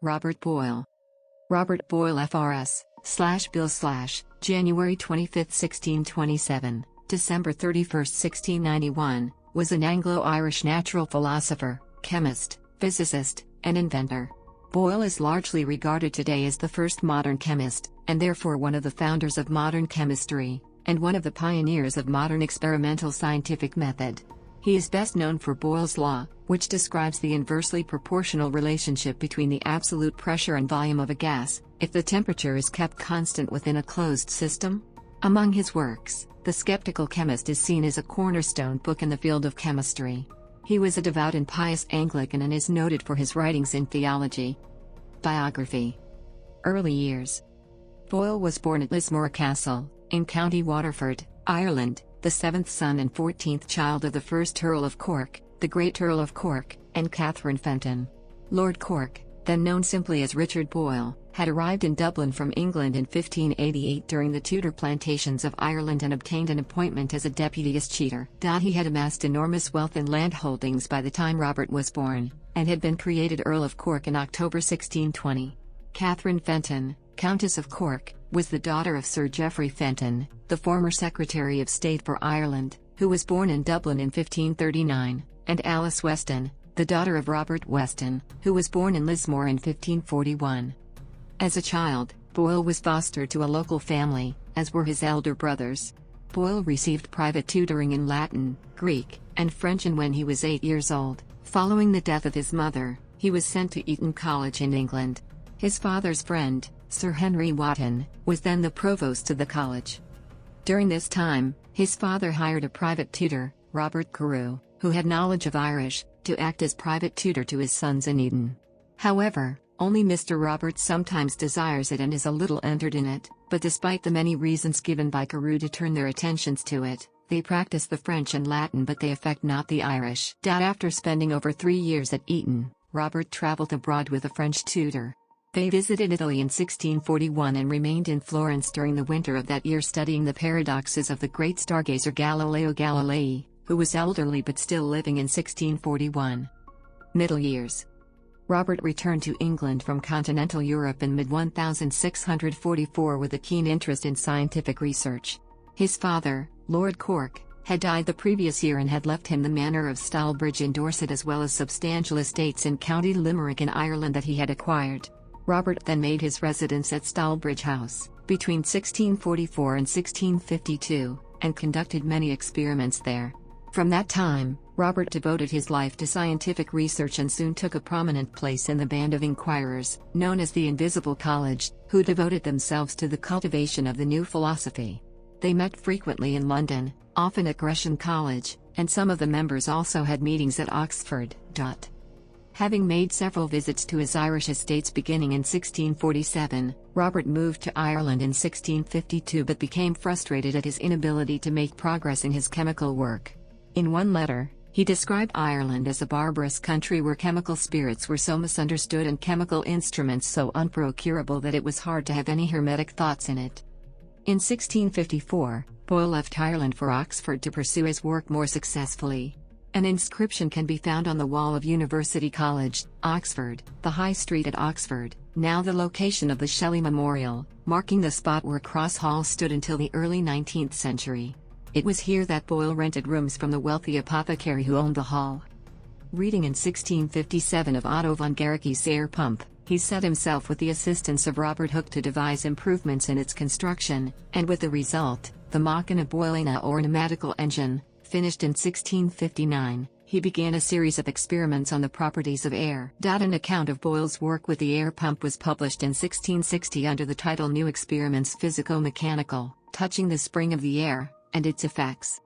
Robert Boyle. Robert Boyle FRS, /Bill / January 25, 1627, December 31, 1691, was an Anglo-Irish natural philosopher, chemist, physicist, and inventor. Boyle is largely regarded today as the first modern chemist, and therefore one of the founders of modern chemistry, and one of the pioneers of modern experimental scientific method. He is best known for Boyle's Law, which describes the inversely proportional relationship between the absolute pressure and volume of a gas, if the temperature is kept constant within a closed system. Among his works, The Sceptical Chymist is seen as a cornerstone book in the field of chemistry. He was a devout and pious Anglican and is noted for his writings in theology. Biography. Early years. Boyle was born at Lismore Castle, in County Waterford, Ireland, the seventh son and 14th child of the first Earl of Cork, the great Earl of Cork, and Catherine Fenton. Lord Cork, then known simply as Richard Boyle, had arrived in Dublin from England in 1588 during the Tudor plantations of Ireland and obtained an appointment as a deputy escheator. He had amassed enormous wealth and land holdings by the time Robert was born, and had been created Earl of Cork in October 1620. Catherine Fenton, Countess of Cork, was the daughter of Sir Geoffrey Fenton, the former Secretary of State for Ireland, who was born in Dublin in 1539, and Alice Weston, the daughter of Robert Weston, who was born in Lismore in 1541. As a child, Boyle was fostered to a local family, as were his elder brothers. Boyle received private tutoring in Latin, Greek, and French, and when he was 8 years old, following the death of his mother, he was sent to Eton College in England. His father's friend, Sir Henry Wotton, was then the provost of the college. During this time, his father hired a private tutor, Robert Carew, who had knowledge of Irish, to act as private tutor to his sons in Eton. However, only Mr. Robert sometimes desires it and is a little entered in it, but despite the many reasons given by Carew to turn their attentions to it, they practice the French and Latin but they affect not the Irish. After spending over 3 years at Eton, Robert travelled abroad with a French tutor. They visited Italy in 1641 and remained in Florence during the winter of that year studying the paradoxes of the great stargazer Galileo Galilei, who was elderly but still living in 1641. Middle years. Robert returned to England from continental Europe in mid-1644 with a keen interest in scientific research. His father, Lord Cork, had died the previous year and had left him the manor of Stalbridge in Dorset as well as substantial estates in County Limerick in Ireland that he had acquired. Robert then made his residence at Stalbridge House, between 1644 and 1652, and conducted many experiments there. From that time, Robert devoted his life to scientific research and soon took a prominent place in the band of inquirers, known as the Invisible College, who devoted themselves to the cultivation of the new philosophy. They met frequently in London, often at Gresham College, and some of the members also had meetings at Oxford. Having made several visits to his Irish estates beginning in 1647, Robert moved to Ireland in 1652 but became frustrated at his inability to make progress in his chemical work. In one letter, he described Ireland as a barbarous country where chemical spirits were so misunderstood and chemical instruments so unprocurable that it was hard to have any hermetic thoughts in it. In 1654, Boyle left Ireland for Oxford to pursue his work more successfully. An inscription can be found on the wall of University College, Oxford, the High Street at Oxford, now the location of the Shelley Memorial, marking the spot where Cross Hall stood until the early 19th century. It was here that Boyle rented rooms from the wealthy apothecary who owned the hall. Reading in 1657 of Otto von Guericke's air pump, he set himself with the assistance of Robert Hooke to devise improvements in its construction, and with the result, the Máquina Boyleana or pneumatical engine, finished in 1659, he began a series of experiments on the properties of air. An account of Boyle's work with the air pump was published in 1660 under the title New Experiments Physico-Mechanical, touching the spring of the air, and its effects.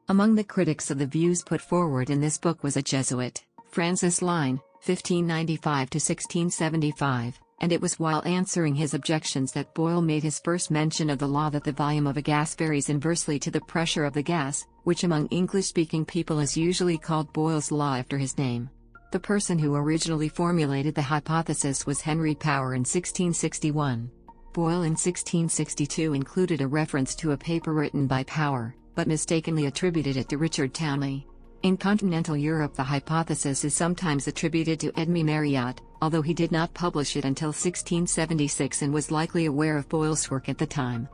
Among the critics of the views put forward in this book was a Jesuit, Francis Line, 1595 to 1675, and it was while answering his objections that Boyle made his first mention of the law that the volume of a gas varies inversely to the pressure of the gas, which among English-speaking people is usually called Boyle's Law after his name. The person who originally formulated the hypothesis was Henry Power in 1661. Boyle in 1662 included a reference to a paper written by Power, but mistakenly attributed it to Richard Townley. In continental Europe, the hypothesis is sometimes attributed to Edmé Marriott, although he did not publish it until 1676 and was likely aware of Boyle's work at the time.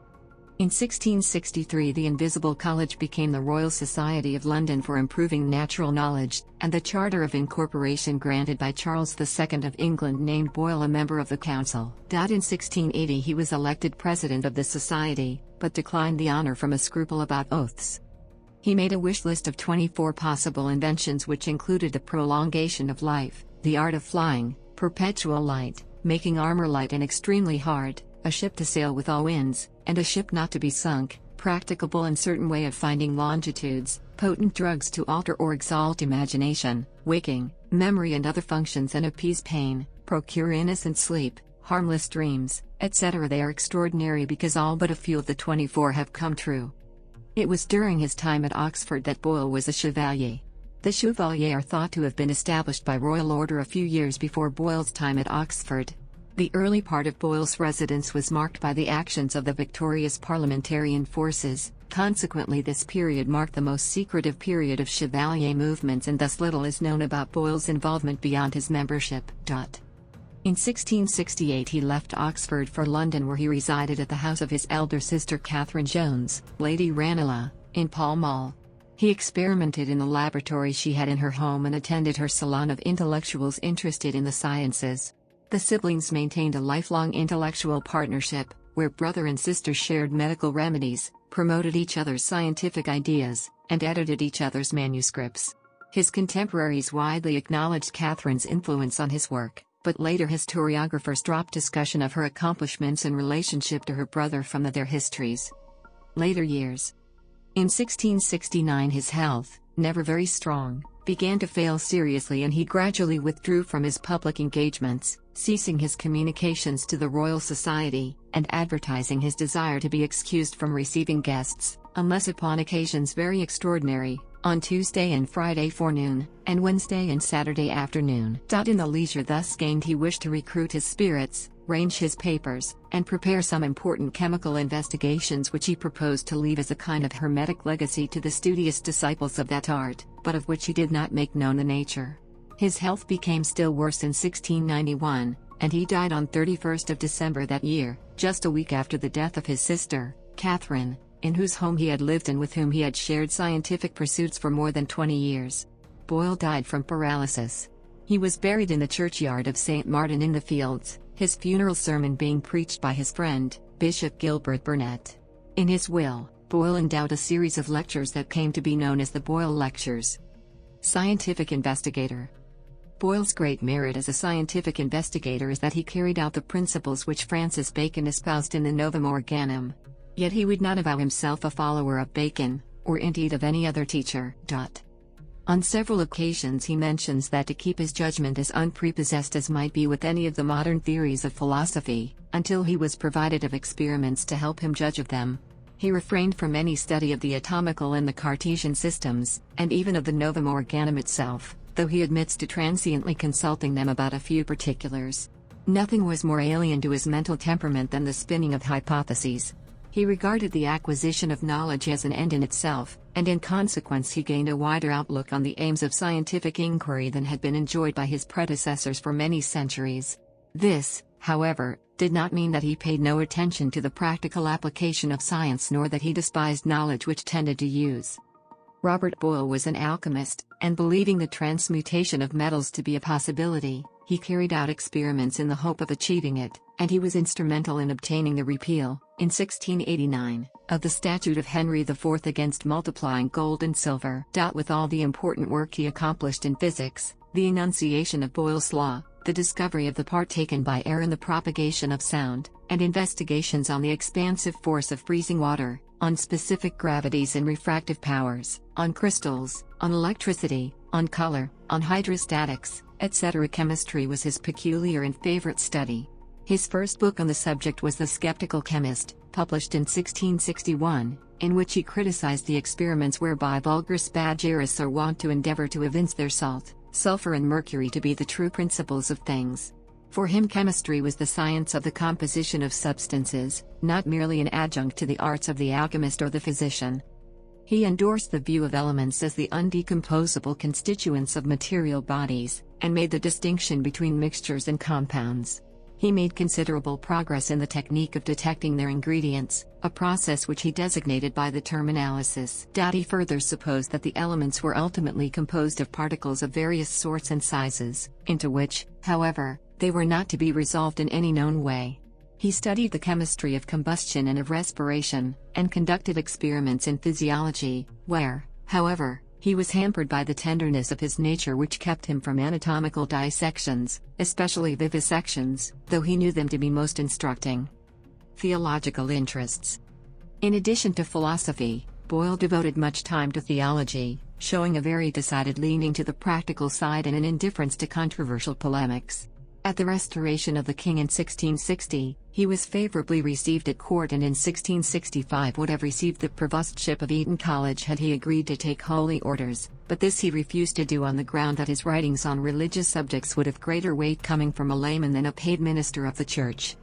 In 1663, the Invisible College became the Royal Society of London for Improving Natural Knowledge, and the Charter of Incorporation granted by Charles II of England named Boyle a member of the council. In 1680, he was elected president of the society, but declined the honor from a scruple about oaths. He made a wish list of 24 possible inventions, which included the prolongation of life, the art of flying, perpetual light, making armor light and extremely hard, a ship to sail with all winds, and a ship not to be sunk, practicable and certain way of finding longitudes, potent drugs to alter or exalt imagination, waking, memory and other functions, and appease pain, procure innocent sleep, harmless dreams, etc. They are extraordinary because all but a few of the 24 have come true. It was during his time at Oxford that Boyle was a chevalier. The chevaliers are thought to have been established by royal order a few years before Boyle's time at Oxford. The early part of Boyle's residence was marked by the actions of the victorious parliamentarian forces, consequently this period marked the most secretive period of chevalier movements, and thus little is known about Boyle's involvement beyond his membership. In 1668 he left Oxford for London, where he resided at the house of his elder sister Catherine Jones, Lady Ranelagh, in Pall Mall. He experimented in the laboratory she had in her home and attended her salon of intellectuals interested in the sciences. The siblings maintained a lifelong intellectual partnership, where brother and sister shared medical remedies, promoted each other's scientific ideas, and edited each other's manuscripts. His contemporaries widely acknowledged Catherine's influence on his work, but later historiographers dropped discussion of her accomplishments in relationship to her brother from their histories. Later years. In 1669 his health, never very strong, began to fail seriously, and he gradually withdrew from his public engagements, ceasing his communications to the Royal Society, and advertising his desire to be excused from receiving guests, unless upon occasions very extraordinary, on Tuesday and Friday forenoon, and Wednesday and Saturday afternoon. In the leisure thus gained he wished to recruit his spirits, range his papers, and prepare some important chemical investigations which he proposed to leave as a kind of hermetic legacy to the studious disciples of that art, but of which he did not make known the nature. His health became still worse in 1691, and he died on 31st of December that year, just a week after the death of his sister, Catherine, in whose home he had lived and with whom he had shared scientific pursuits for more than 20 years. Boyle died from paralysis. He was buried in the churchyard of St. Martin in the Fields, his funeral sermon being preached by his friend, Bishop Gilbert Burnet. In his will, Boyle endowed a series of lectures that came to be known as the Boyle Lectures. Scientific investigator. Boyle's great merit as a scientific investigator is that he carried out the principles which Francis Bacon espoused in the Novum Organum. Yet he would not avow himself a follower of Bacon, or indeed of any other teacher. On several occasions he mentions that to keep his judgment as unprepossessed as might be with any of the modern theories of philosophy, until he was provided of experiments to help him judge of them, he refrained from any study of the atomical and the Cartesian systems, and even of the Novum Organum itself, though he admits to transiently consulting them about a few particulars. Nothing was more alien to his mental temperament than the spinning of hypotheses. He regarded the acquisition of knowledge as an end in itself, and in consequence he gained a wider outlook on the aims of scientific inquiry than had been enjoyed by his predecessors for many centuries. This, however, did not mean that he paid no attention to the practical application of science, nor that he despised knowledge which tended to use. Robert Boyle was an alchemist, and believing the transmutation of metals to be a possibility, he carried out experiments in the hope of achieving it, and he was instrumental in obtaining the repeal, in 1689, of the statute of Henry IV against multiplying gold and silver. With all the important work he accomplished in physics, the enunciation of Boyle's Law, the discovery of the part taken by air in the propagation of sound, and investigations on the expansive force of freezing water, on specific gravities and refractive powers, on crystals, on electricity, on color, on hydrostatics, etc. Chemistry was his peculiar and favorite study. His first book on the subject was The Sceptical Chymist, published in 1661, in which he criticized the experiments whereby vulgar spagyrists are wont to endeavor to evince their salt, sulfur and mercury to be the true principles of things. For him chemistry was the science of the composition of substances, not merely an adjunct to the arts of the alchemist or the physician. He endorsed the view of elements as the undecomposable constituents of material bodies, and made the distinction between mixtures and compounds. He made considerable progress in the technique of detecting their ingredients, a process which he designated by the term analysis. He further supposed that the elements were ultimately composed of particles of various sorts and sizes, into which, however, they were not to be resolved in any known way. He studied the chemistry of combustion and of respiration, and conducted experiments in physiology, where, however, he was hampered by the tenderness of his nature which kept him from anatomical dissections, especially vivisections, though he knew them to be most instructing. Theological interests. In addition to philosophy, Boyle devoted much time to theology, showing a very decided leaning to the practical side and an indifference to controversial polemics. At the restoration of the king in 1660, he was favourably received at court, and in 1665 would have received the provostship of Eton College had he agreed to take holy orders, but this he refused to do on the ground that his writings on religious subjects would have greater weight coming from a layman than a paid minister of the church.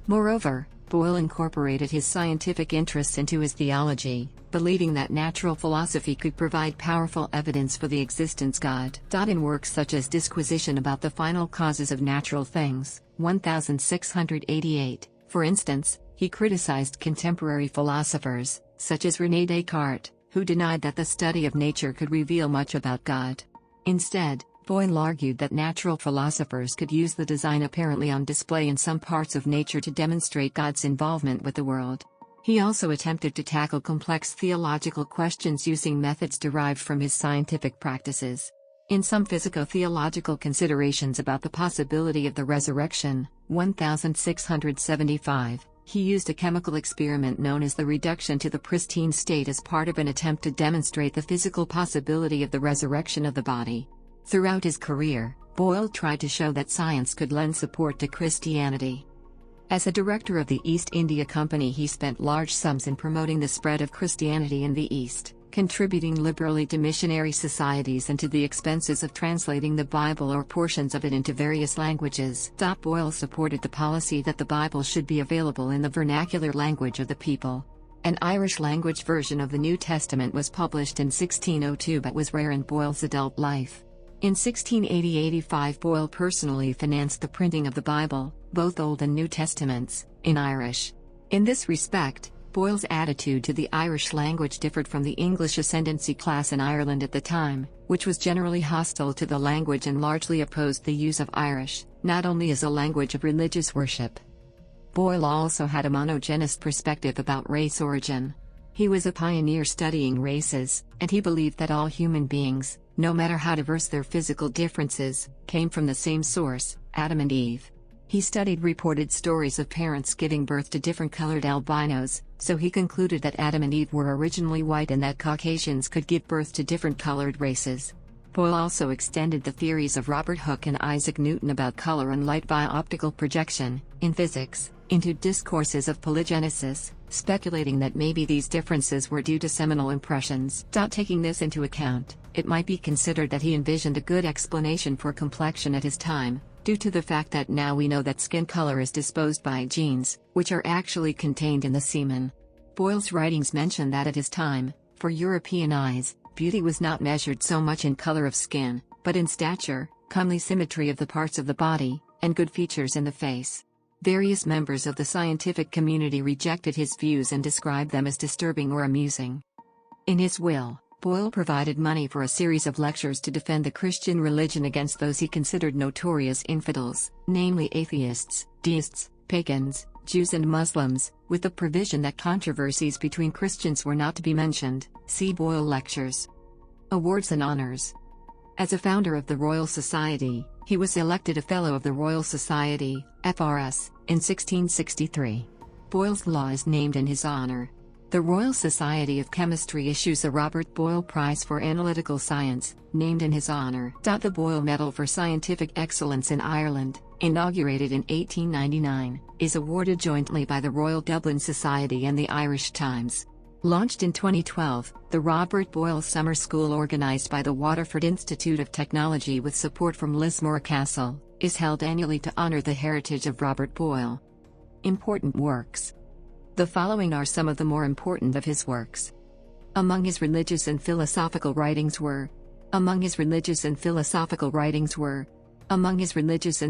Moreover, Boyle incorporated his scientific interests into his theology, believing that natural philosophy could provide powerful evidence for the existence of God. In works such as Disquisition about the Final Causes of Natural Things, 1688, for instance, he criticized contemporary philosophers, such as René Descartes, who denied that the study of nature could reveal much about God. Instead, Boyle argued that natural philosophers could use the design apparently on display in some parts of nature to demonstrate God's involvement with the world. He also attempted to tackle complex theological questions using methods derived from his scientific practices. In some physico-theological considerations about the possibility of the resurrection, 1675, he used a chemical experiment known as the reduction to the pristine state as part of an attempt to demonstrate the physical possibility of the resurrection of the body. Throughout his career, Boyle tried to show that science could lend support to Christianity. As a director of the East India Company, he spent large sums in promoting the spread of Christianity in the East, contributing liberally to missionary societies and to the expenses of translating the Bible or portions of it into various languages. Boyle supported the policy that the Bible should be available in the vernacular language of the people. An Irish-language version of the New Testament was published in 1602 but was rare in Boyle's adult life. In 1680-85, Boyle personally financed the printing of the Bible, both Old and New Testaments, in Irish. In this respect, Boyle's attitude to the Irish language differed from the English ascendancy class in Ireland at the time, which was generally hostile to the language and largely opposed the use of Irish, not only as a language of religious worship. Boyle also had a monogenist perspective about race origin. He was a pioneer studying races, and he believed that all human beings, no matter how diverse their physical differences, came from the same source, Adam and Eve. He studied reported stories of parents giving birth to different colored albinos, so he concluded that Adam and Eve were originally white and that Caucasians could give birth to different colored races. Boyle also extended the theories of Robert Hooke and Isaac Newton about color and light via optical projection, in physics, into discourses of polygenesis, speculating that maybe these differences were due to seminal impressions. Taking this into account, it might be considered that he envisioned a good explanation for complexion at his time, due to the fact that now we know that skin color is disposed by genes, which are actually contained in the semen. Boyle's writings mention that at his time, for European eyes, beauty was not measured so much in color of skin, but in stature, comely symmetry of the parts of the body, and good features in the face. Various members of the scientific community rejected his views and described them as disturbing or amusing. In his will, Boyle provided money for a series of lectures to defend the Christian religion against those he considered notorious infidels, namely atheists, deists, pagans, Jews and Muslims, with the provision that controversies between Christians were not to be mentioned. See Boyle Lectures. Awards and honors. As a founder of the Royal Society, he was elected a Fellow of the Royal Society, FRS, in 1663. Boyles Law is named in his honor. The Royal Society of Chemistry issues a Robert Boyle Prize for Analytical Science, named in his honor. The Boyle Medal for Scientific Excellence in Ireland, inaugurated in 1899, is awarded jointly by the Royal Dublin Society and the Irish Times. Launched in 2012, the Robert Boyle Summer School, organized by the Waterford Institute of Technology with support from Lismore Castle, is held annually to honor the heritage of Robert Boyle. Important works. The following are some of the more important of his works. Among his religious and philosophical writings were. Among his religious and philosophical writings were. Among his religious and